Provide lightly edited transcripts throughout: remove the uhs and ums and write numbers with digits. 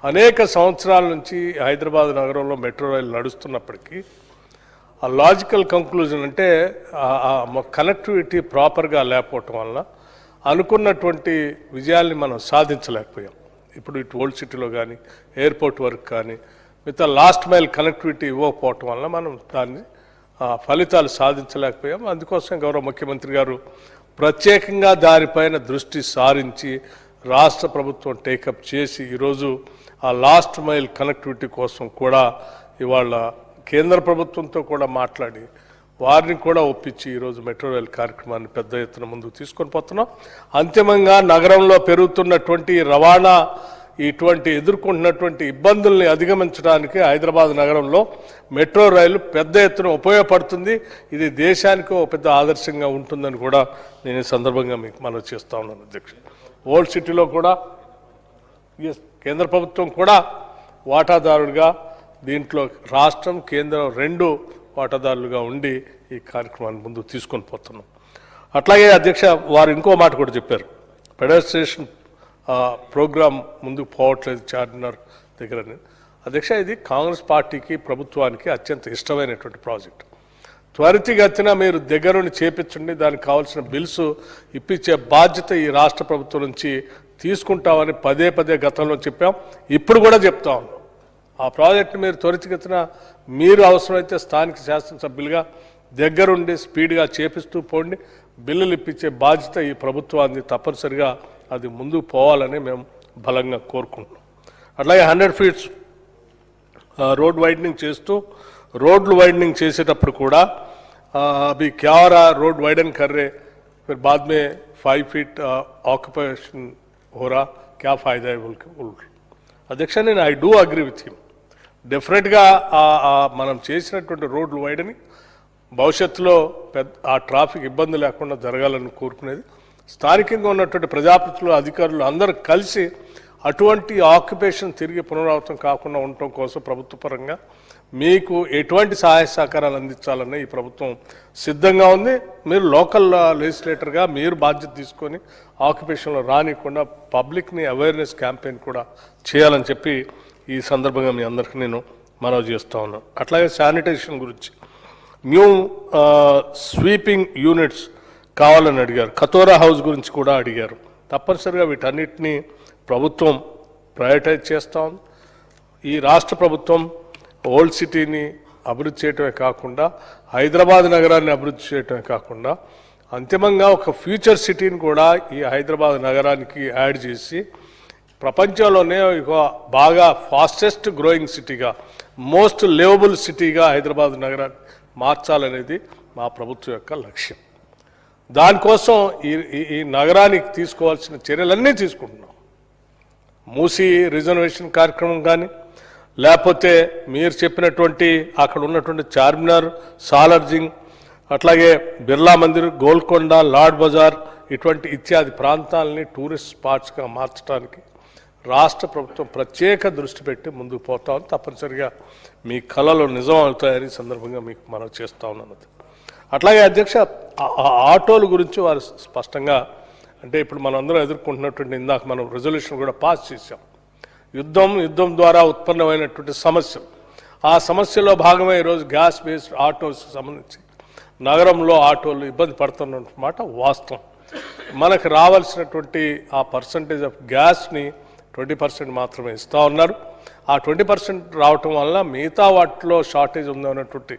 అనేక సంవత్సరాల నుంచి హైదరాబాద్ నగరంలో మెట్రో రైలు నడుస్తున్నప్పటికీ ఆ లాజికల్ కంక్లూజన్ అంటే కనెక్టివిటీ ప్రాపర్గా లేకపోవటం వలన అనుకున్నటువంటి విజయాల్ని మనం సాధించలేకపోయాం. ఇప్పుడు ఇటు ఓల్డ్ సిటీలో కానీ ఎయిర్పోర్ట్ వరకు కానీ మిగతా లాస్ట్ మైల్ కనెక్టివిటీ ఇవ్వకపోవటం వలన మనం దాన్ని ఫలితాలు సాధించలేకపోయాం. అందుకోసం గౌరవ ముఖ్యమంత్రి గారు ప్రత్యేకంగా దానిపైన దృష్టి సారించి రాష్ట్ర ప్రభుత్వం టేకప్ చేసి ఈరోజు ఆ లాస్ట్ మైల్ కనెక్టివిటీ కోసం కూడా ఇవాళ కేంద్ర ప్రభుత్వంతో కూడా మాట్లాడి వారిని కూడా ఒప్పించి ఈరోజు మెట్రో రైల్ కార్యక్రమాన్ని పెద్ద ఎత్తున ముందుకు తీసుకొని పోతున్నాం. అంతిమంగా నగరంలో పెరుగుతున్నటువంటి రవాణా ఇటువంటి ఎదుర్కొంటున్నటువంటి ఇబ్బందుల్ని అధిగమించడానికి హైదరాబాద్ నగరంలో మెట్రో రైలు పెద్ద ఎత్తున ఉపయోగపడుతుంది. ఇది దేశానికి ఒక పెద్ద ఆదర్శంగా ఉంటుందని కూడా నేను ఈ సందర్భంగా మీకు మనవి చేస్తా ఉన్నాను అధ్యక్షుడు. ఓల్డ్ సిటీలో కూడా కేంద్ర ప్రభుత్వం కూడా వాటాదారుడిగా దీంట్లో రాష్ట్రం కేంద్రం రెండు వాటాదారులుగా ఉండి ఈ కార్యక్రమాన్ని ముందు తీసుకొని పోతున్నాం. అట్లాగే అధ్యక్ష వారు ఇంకో మాట కూడా చెప్పారు, పెడస్ట్రేషన్ ప్రోగ్రాం ముందుకు పోవట్లేదు చార్మినార్ దగ్గర. అధ్యక్ష ఇది కాంగ్రెస్ పార్టీకి ప్రభుత్వానికి అత్యంత ఇష్టమైనటువంటి ప్రాజెక్ట్. త్వరితగతిన మీరు దగ్గరుండి చేపించండి, దానికి కావాల్సిన బిల్స్ ఇప్పించే బాధ్యత ఈ రాష్ట్ర ప్రభుత్వం నుంచి తీసుకుంటామని పదే పదే గతంలో చెప్పాం, ఇప్పుడు కూడా చెప్తా ఉన్నాం. ఆ ప్రాజెక్టు మీరు త్వరితగతిన మీరు అవసరమైతే స్థానిక శాసనసభ్యులుగా దగ్గరుండి స్పీడ్గా చేపిస్తూ పోండి, బిల్లులు ఇప్పించే బాధ్యత ఈ ప్రభుత్వాన్ని తప్పనిసరిగా అది ముందుకు పోవాలని మేము బలంగా కోరుకుంటున్నాం. అట్లాగే 100 feet రోడ్ వైడనింగ్ చేస్తూ రోడ్లు వైడనింగ్ చేసేటప్పుడు కూడా अभी क्या हो रहा, रोड वाइडन कर रहे फिर बाद में 5 feet ऑक्युपेशन हो रहा, क्या फायदा है बोल के अध्यक्ष నేను I do agree with him. డెఫినెట్గా మనం చేసినటువంటి రోడ్లు వైడని భవిష్యత్తులో ఆ ట్రాఫిక్ ఇబ్బంది లేకుండా జరగాలని కోరుకునేది. స్థానికంగా ఉన్నటువంటి ప్రజాప్రతినిధులు అధికారులు అందరూ కలిసి అటువంటి ఆక్యుపేషన్ తిరిగి పునరావృతం కాకుండా ఉండటం కోసం ప్రభుత్వ పరంగా మీకు ఎటువంటి సహాయ సహకారాలు అందించాలన్న ఈ ప్రభుత్వం సిద్ధంగా ఉంది. మీరు లోకల్ లెజిస్లేటర్గా మీరు బాధ్యత తీసుకొని ఆక్యుపేషన్లో రానికుండా పబ్లిక్ని అవేర్నెస్ క్యాంపెయిన్ కూడా చేయాలని చెప్పి ఈ సందర్భంగా మీ అందరికీ నేను మనవి చేస్తూ ఉన్నాను. అట్లాగే శానిటేషన్ గురించి న్యూ స్వీపింగ్ యూనిట్స్ కావాలని అడిగారు, కతోరా హౌస్ గురించి కూడా అడిగారు. తప్పనిసరిగా వీటన్నిటినీ ప్రభుత్వం ప్రయారిటైజ్ చేస్తూ ఉంది. ఈ రాష్ట్ర ప్రభుత్వం ఓల్డ్ సిటీని అభివృద్ధి చేయటమే కాకుండా హైదరాబాద్ నగరాన్ని అభివృద్ధి చేయటమే కాకుండా అంతిమంగా ఒక ఫ్యూచర్ సిటీని కూడా ఈ హైదరాబాద్ నగరానికి యాడ్ చేసి ప్రపంచంలోనే ఒక బాగా ఫాస్టెస్ట్ గ్రోయింగ్ సిటీగా మోస్ట్ లివబుల్ సిటీగా హైదరాబాద్ నగరాన్ని మార్చాలనేది మా ప్రభుత్వం యొక్క లక్ష్యం. దానికోసం ఈ నగరానికి తీసుకోవాల్సిన చర్యలన్నీ తీసుకుంటున్నాం. మూసీ రిజర్వేషన్ కార్యక్రమం కానీ లేకపోతే మీరు చెప్పినటువంటి అక్కడ ఉన్నటువంటి చార్మినార్, సాలార్జింగ్, అట్లాగే బిర్లా మందిర్, గోల్కొండ, లాడ్ బజార్ ఇటువంటి ఇత్యాది ప్రాంతాలని టూరిస్ట్ స్పాట్స్గా మార్చడానికి రాష్ట్ర ప్రభుత్వం ప్రత్యేక దృష్టి పెట్టి ముందుకు పోతామని తప్పనిసరిగా మీ కళలు నిజం అవుతాయని సందర్భంగా మీకు మనం చేస్తూ ఉన్నాను. అట్లాగే అధ్యక్ష ఆటోల గురించి వారు స్పష్టంగా అంటే ఇప్పుడు మనందరం ఎదుర్కొంటున్నటువంటి ఇందాక మనం రెజల్యూషన్ కూడా పాస్ చేశాం. యుద్ధం ద్వారా ఉత్పన్నమైనటువంటి సమస్యలు, ఆ సమస్యలో భాగమే ఈరోజు గ్యాస్ బేస్డ్ ఆటోస్ సంబంధించి నగరంలో ఆటోలు ఇబ్బంది పడుతున్నమాట వాస్తవం. మనకు రావాల్సినటువంటి ఆ పర్సంటేజ్ ఆఫ్ గ్యాస్ని 20% మాత్రమే ఇస్తూ ఉన్నారు. ఆ 20% రావటం వల్ల మిగతా వాటిలో షార్టేజ్ ఉందన్నటువంటి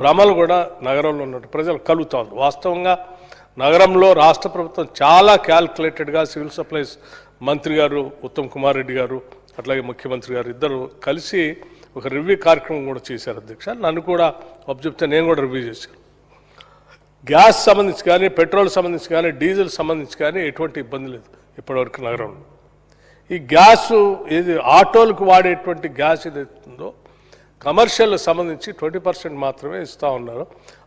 భ్రమలు కూడా నగరంలో ఉన్నటువంటి ప్రజలు కలుగుతూ ఉంది. వాస్తవంగా నగరంలో రాష్ట్ర ప్రభుత్వం చాలా క్యాల్కులేటెడ్గా సివిల్ సప్లైస్ మంత్రి గారు ఉత్తమ్ కుమార్ రెడ్డి గారు అట్లాగే ముఖ్యమంత్రి గారు ఇద్దరు కలిసి ఒక రివ్యూ కార్యక్రమం కూడా చేశారు అధ్యక్ష. నన్ను కూడా చెప్తే నేను కూడా రివ్యూ చేశాను. గ్యాస్ సంబంధించి కానీ పెట్రోల్ సంబంధించి కానీ డీజిల్ సంబంధించి కానీ ఎటువంటి ఇబ్బంది లేదు ఇప్పటివరకు నగరంలో. ఈ గ్యాసు ఏది ఆటోలకు వాడేటువంటి గ్యాస్ ఏదైతుందో కమర్షియల్ సంబంధించి 20% మాత్రమే ఇస్తూ ఉన్నారు.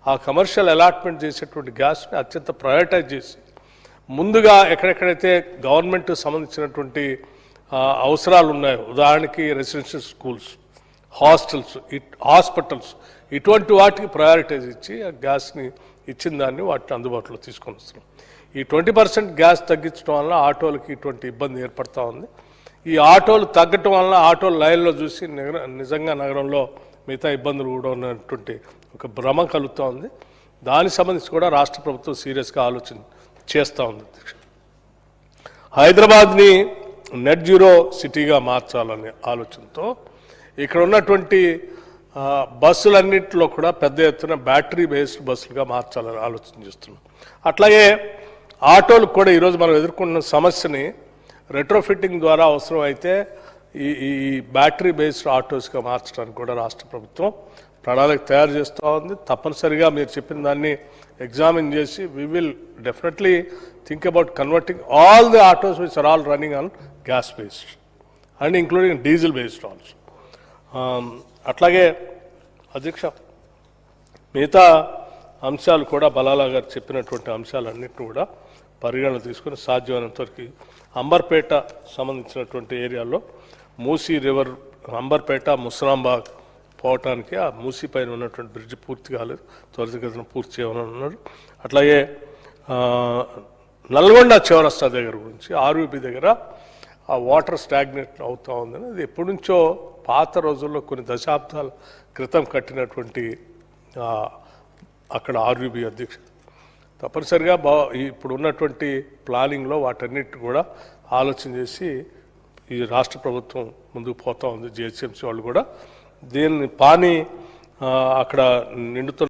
ఆ కమర్షియల్ అలాట్మెంట్ చేసేటువంటి గ్యాస్ని అత్యంత ప్రయారిటైజ్ చేసి ముందుగా ఎక్కడెక్కడైతే గవర్నమెంట్ సంబంధించినటువంటి అవసరాలు ఉన్నాయో, ఉదాహరణకి రెసిడెన్షియల్ స్కూల్స్, హాస్టల్స్, హాస్పిటల్స్ ఇటువంటి వాటికి ప్రయారిటైజ్ ఇచ్చి ఆ గ్యాస్ని ఇచ్చిన దాన్ని వాటిని అందుబాటులో తీసుకొని వస్తున్నాం. ఈ 20% గ్యాస్ తగ్గించడం వల్ల ఆటోలకి ఇటువంటి ఇబ్బంది ఏర్పడుతూ ఉంది. ఈ ఆటోలు తగ్గటం వలన ఆటోలు లైన్లో చూసి నిజంగా నగరంలో మిగతా ఇబ్బందులు కూడా ఉన్నటువంటి ఒక భ్రమ కలుగుతూ ఉంది. దానికి సంబంధించి కూడా రాష్ట్ర ప్రభుత్వం సీరియస్గా ఆలోచన చేస్తూ ఉంది అధ్యక్ష. హైదరాబాద్ని నెట్ జీరో సిటీగా మార్చాలనే ఆలోచనతో ఇక్కడ ఉన్నటువంటి బస్సులన్నింటిలో కూడా పెద్ద ఎత్తున బ్యాటరీ బేస్డ్ బస్సులుగా మార్చాలని ఆలోచన చేస్తున్నాం. అట్లాగే ఆటోలకు కూడా ఈరోజు మనం ఎదుర్కొన్న సమస్యని రెట్రోఫిట్టింగ్ ద్వారా అవసరం అయితే ఈ బ్యాటరీ బేస్డ్ ఆటోస్గా మార్చడానికి కూడా రాష్ట్ర ప్రభుత్వం ప్రణాళిక తయారు చేస్తూ ఉంది. తప్పనిసరిగా మీరు చెప్పిన దాన్ని ఎగ్జామిన్ చేసి we will definitely think about converting all the autos which are all running on gas based and including diesel based also. అట్లాగే అధ్యక్ష మిగతా అంశాలు కూడా బలాలా గారు చెప్పినటువంటి అంశాలన్నింటినీ కూడా పరిగణన తీసుకుని సాధ్యమైనంత వరకు అంబర్పేట సంబంధించినటువంటి ఏరియాలో మూసీ రివర్ అంబర్పేట ముస్రాంబాగ్ పోవటానికి ఆ మూసీ పైన ఉన్నటువంటి బ్రిడ్జ్ పూర్తి కాలేదు, త్వరితగతిన పూర్తి చేయమని అన్నారు. అట్లాగే నల్గొండ చౌరస్తా దగ్గర గురించి ఆర్యూపీ దగ్గర ఆ వాటర్ స్టాగ్నేట్ అవుతూ ఉందని అది ఎప్పటి నుంచో పాత రోజుల్లో కొన్ని దశాబ్దాల క్రితం కట్టినటువంటి అక్కడ ఆర్యూబీ అధ్యక్ష తప్పనిసరిగా ఇప్పుడు ఉన్నటువంటి ప్లానింగ్లో వాటన్నిటి కూడా ఆలోచన చేసి ఈ రాష్ట్ర ప్రభుత్వం ముందుకు పోతూ ఉంది. జిహెచ్ఎంసీ వాళ్ళు కూడా దీన్ని పానీ అక్కడ నిండుతున్న